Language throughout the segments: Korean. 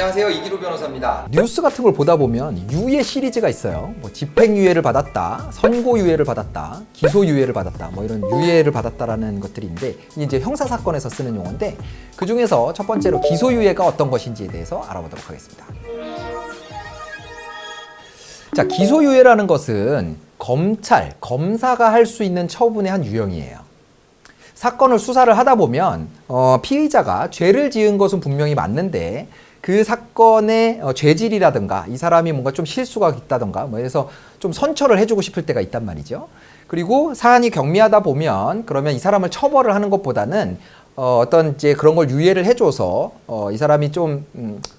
안녕하세요, 이기로 변호사입니다. 뉴스 같은 걸 보다 보면 유예 시리즈가 있어요. 뭐 집행유예를 받았다, 선고유예를 받았다, 기소유예를 받았다, 뭐 이런 유예를 받았다라는 것들인데 이제 형사사건에서 쓰는 용어인데 그 중에서 첫 번째로 기소유예가 어떤 것인지에 대해서 알아보도록 하겠습니다. 자, 기소유예라는 것은 검사가 할 수 있는 처분의 한 유형이에요. 사건을 수사를 하다 보면 피의자가 죄를 지은 것은 분명히 맞는데 그 사건의 죄질이라든가 이 사람이 뭔가 좀 실수가 있다든가 뭐 해서 좀 선처를 해주고 싶을 때가 있단 말이죠. 그리고 사안이 경미하다 보면 그러면 이 사람을 처벌을 하는 것보다는 어떤 이제 그런 걸 유예를 해줘서 이 사람이 좀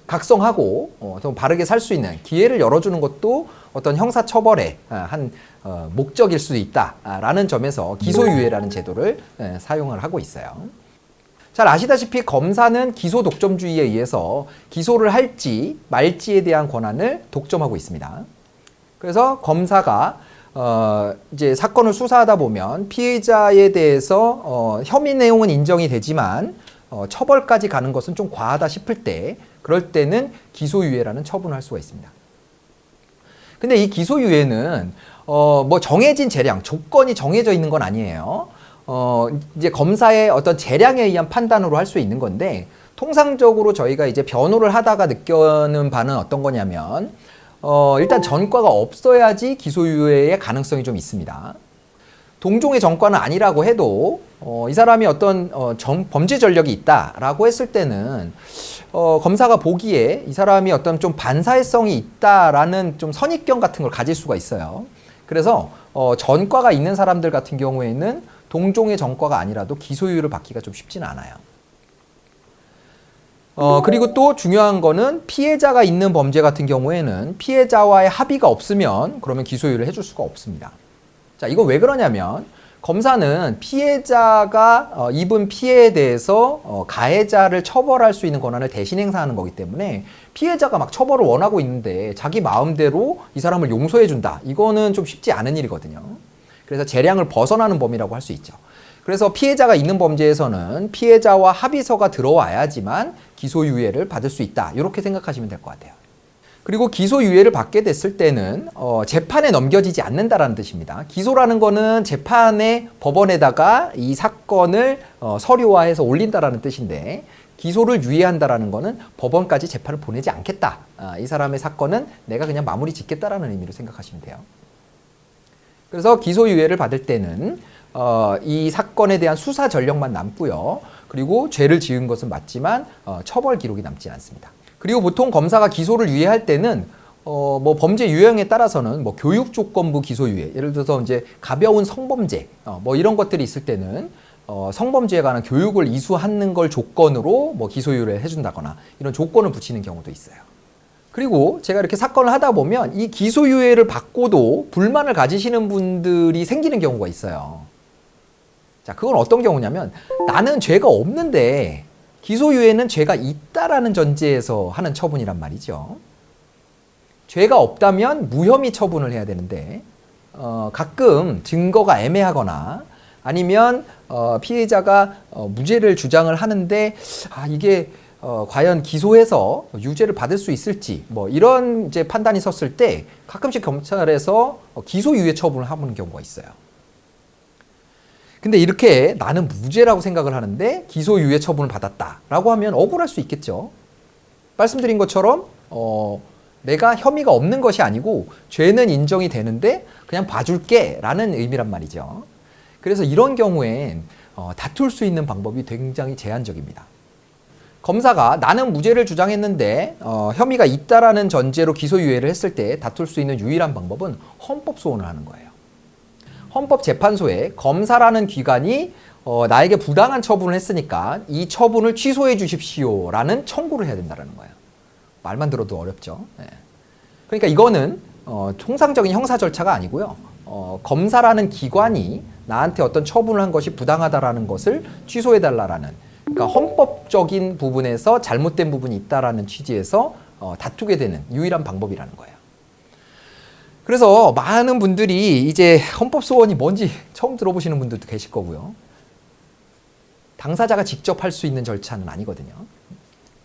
각성하고 좀 바르게 살 수 있는 기회를 열어주는 것도 어떤 형사처벌의 한 목적일 수도 있다라는 점에서 기소유예라는 제도를 사용을 하고 있어요. 잘 아시다시피 검사는 기소 독점주의에 의해서 기소를 할지 말지에 대한 권한을 독점하고 있습니다. 그래서 검사가 이제 사건을 수사하다 보면 피해자에 대해서 혐의 내용은 인정이 되지만 처벌까지 가는 것은 좀 과하다 싶을 때 그럴 때는 기소유예라는 처분을 할 수가 있습니다. 근데 이 기소유예는 뭐 정해진 재량, 조건이 정해져 있는 건 아니에요. 이제 검사의 어떤 재량에 의한 판단으로 할 수 있는 건데 통상적으로 저희가 이제 변호를 하다가 느끼는 바는 어떤 거냐면 일단 전과가 없어야지 기소유예의 가능성이 좀 있습니다. 동종의 전과는 아니라고 해도 이 사람이 어떤 범죄 전력이 있다라고 했을 때는 검사가 보기에 이 사람이 어떤 좀 반사회성이 있다라는 좀 선입견 같은 걸 가질 수가 있어요. 그래서 전과가 있는 사람들 같은 경우에는 동종의 전과가 아니라도 기소유예를 받기가 좀 쉽지는 않아요. 그리고 또 중요한 거는 피해자가 있는 범죄 같은 경우에는 피해자와의 합의가 없으면 그러면 기소유예를 해줄 수가 없습니다. 자, 이거 왜 그러냐면 검사는 피해자가 입은 피해에 대해서 가해자를 처벌할 수 있는 권한을 대신 행사하는 거기 때문에 피해자가 막 처벌을 원하고 있는데 자기 마음대로 이 사람을 용서해준다. 이거는 좀 쉽지 않은 일이거든요. 그래서 재량을 벗어나는 범위라고 할 수 있죠. 그래서 피해자가 있는 범죄에서는 피해자와 합의서가 들어와야지만 기소유예를 받을 수 있다. 이렇게 생각하시면 될 것 같아요. 그리고 기소유예를 받게 됐을 때는 재판에 넘겨지지 않는다라는 뜻입니다. 기소라는 거는 재판에 법원에다가 이 사건을 서류화해서 올린다라는 뜻인데 기소를 유예한다라는 거는 법원까지 재판을 보내지 않겠다. 이 사람의 사건은 내가 그냥 마무리 짓겠다라는 의미로 생각하시면 돼요. 그래서 기소유예를 받을 때는 이 사건에 대한 수사 전력만 남고요. 그리고 죄를 지은 것은 맞지만 처벌 기록이 남지 않습니다. 그리고 보통 검사가 기소를 유예할 때는 뭐 범죄 유형에 따라서는 뭐 교육 조건부 기소유예, 예를 들어서 이제 가벼운 성범죄 뭐 이런 것들이 있을 때는 성범죄에 관한 교육을 이수하는 걸 조건으로 뭐 기소유예를 해준다거나 이런 조건을 붙이는 경우도 있어요. 그리고 제가 이렇게 사건을 하다 보면 이 기소유예를 받고도 불만을 가지시는 분들이 생기는 경우가 있어요. 자, 그건 어떤 경우냐면 나는 죄가 없는데 기소유예는 죄가 있다라는 전제에서 하는 처분이란 말이죠. 죄가 없다면 무혐의 처분을 해야 되는데 가끔 증거가 애매하거나 아니면 피해자가 무죄를 주장을 하는데 이게 과연 기소해서 유죄를 받을 수 있을지 뭐 이런 이제 판단이 섰을 때 가끔씩 검찰에서 기소유예 처분을 하는 경우가 있어요. 근데 이렇게 나는 무죄라고 생각을 하는데 기소유예 처분을 받았다라고 하면 억울할 수 있겠죠. 말씀드린 것처럼 내가 혐의가 없는 것이 아니고 죄는 인정이 되는데 그냥 봐줄게 라는 의미란 말이죠. 그래서 이런 경우엔 다툴 수 있는 방법이 굉장히 제한적입니다. 검사가 나는 무죄를 주장했는데 혐의가 있다라는 전제로 기소유예를 했을 때 다툴 수 있는 유일한 방법은 헌법소원을 하는 거예요. 헌법재판소에 검사라는 기관이 나에게 부당한 처분을 했으니까 이 처분을 취소해 주십시오라는 청구를 해야 된다는 거예요. 말만 들어도 어렵죠. 네. 그러니까 이거는 통상적인 형사 절차가 아니고요. 검사라는 기관이 나한테 어떤 처분을 한 것이 부당하다라는 것을 취소해 달라라는, 그러니까 헌법적인 부분에서 잘못된 부분이 있다라는 취지에서 다투게 되는 유일한 방법이라는 거예요. 그래서 많은 분들이 이제 헌법소원이 뭔지 처음 들어보시는 분들도 계실 거고요. 당사자가 직접 할 수 있는 절차는 아니거든요.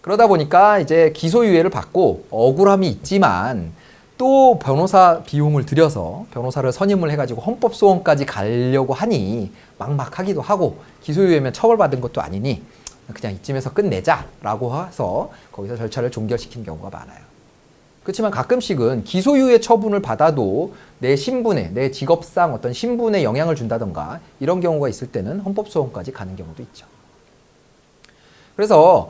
그러다 보니까 이제 기소유예를 받고 억울함이 있지만 또 변호사 비용을 들여서 변호사를 선임을 해가지고 헌법소원까지 가려고 하니 막막하기도 하고 기소유예면 처벌받은 것도 아니니 그냥 이쯤에서 끝내자라고 해서 거기서 절차를 종결시킨 경우가 많아요. 그렇지만 가끔씩은 기소유예 처분을 받아도 내 신분에, 내 직업상 어떤 신분에 영향을 준다던가 이런 경우가 있을 때는 헌법소원까지 가는 경우도 있죠. 그래서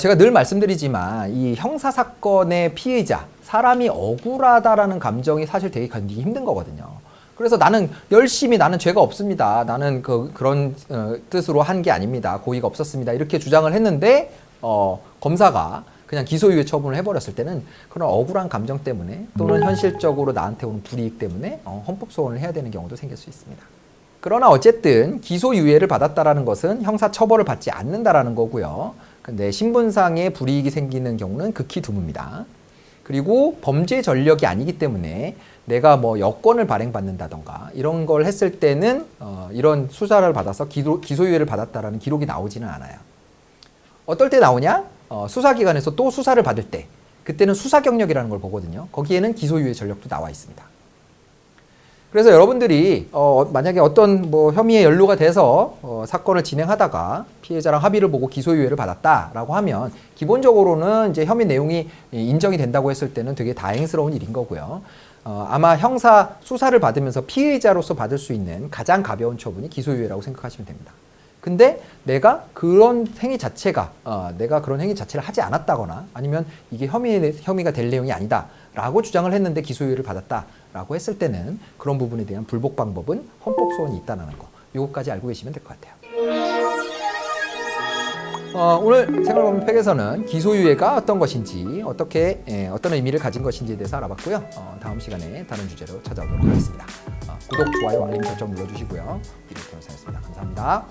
제가 늘 말씀드리지만 이 형사사건의 피해자, 사람이 억울하다라는 감정이 사실 되게 견디기 힘든 거거든요. 그래서 나는 열심히 나는 죄가 없습니다. 나는 그런 뜻으로 한 게 아닙니다. 고의가 없었습니다. 이렇게 주장을 했는데 검사가 그냥 기소유예 처분을 해버렸을 때는 그런 억울한 감정 때문에 또는 현실적으로 나한테 오는 불이익 때문에 헌법소원을 해야 되는 경우도 생길 수 있습니다. 그러나 어쨌든 기소유예를 받았다라는 것은 형사처벌을 받지 않는다라는 거고요. 근데 신분상의 불이익이 생기는 경우는 극히 드뭅니다. 그리고 범죄 전력이 아니기 때문에 내가 뭐 여권을 발행받는다던가 이런 걸 했을 때는 이런 수사를 받아서 기소유예를 받았다라는 기록이 나오지는 않아요. 어떨 때 나오냐? 수사기관에서 또 수사를 받을 때 그때는 수사 경력이라는 걸 보거든요. 거기에는 기소유예 전력도 나와 있습니다. 그래서 여러분들이 만약에 어떤 뭐 혐의에 연루가 돼서 사건을 진행하다가 피해자랑 합의를 보고 기소유예를 받았다라고 하면 기본적으로는 이제 혐의 내용이 인정이 된다고 했을 때는 되게 다행스러운 일인 거고요. 아마 형사 수사를 받으면서 피해자로서 받을 수 있는 가장 가벼운 처분이 기소유예라고 생각하시면 됩니다. 근데 내가 그런 행위 자체가 내가 그런 행위 자체를 하지 않았다거나 아니면 이게 혐의가 될 내용이 아니다라고 주장을 했는데 기소유예를 받았다라고 했을 때는 그런 부분에 대한 불복 방법은 헌법소원이 있다는 거, 이것까지 알고 계시면 될 것 같아요. 오늘 생활법문 팩에서는 기소유예가 어떤 것인지 어떻게 어떤 의미를 가진 것인지에 대해서 알아봤고요. 다음 시간에 다른 주제로 찾아오도록 하겠습니다. 구독, 좋아요, 알림 설정 눌러주시고요. 이렇게 변호사였습니다. 감사합니다.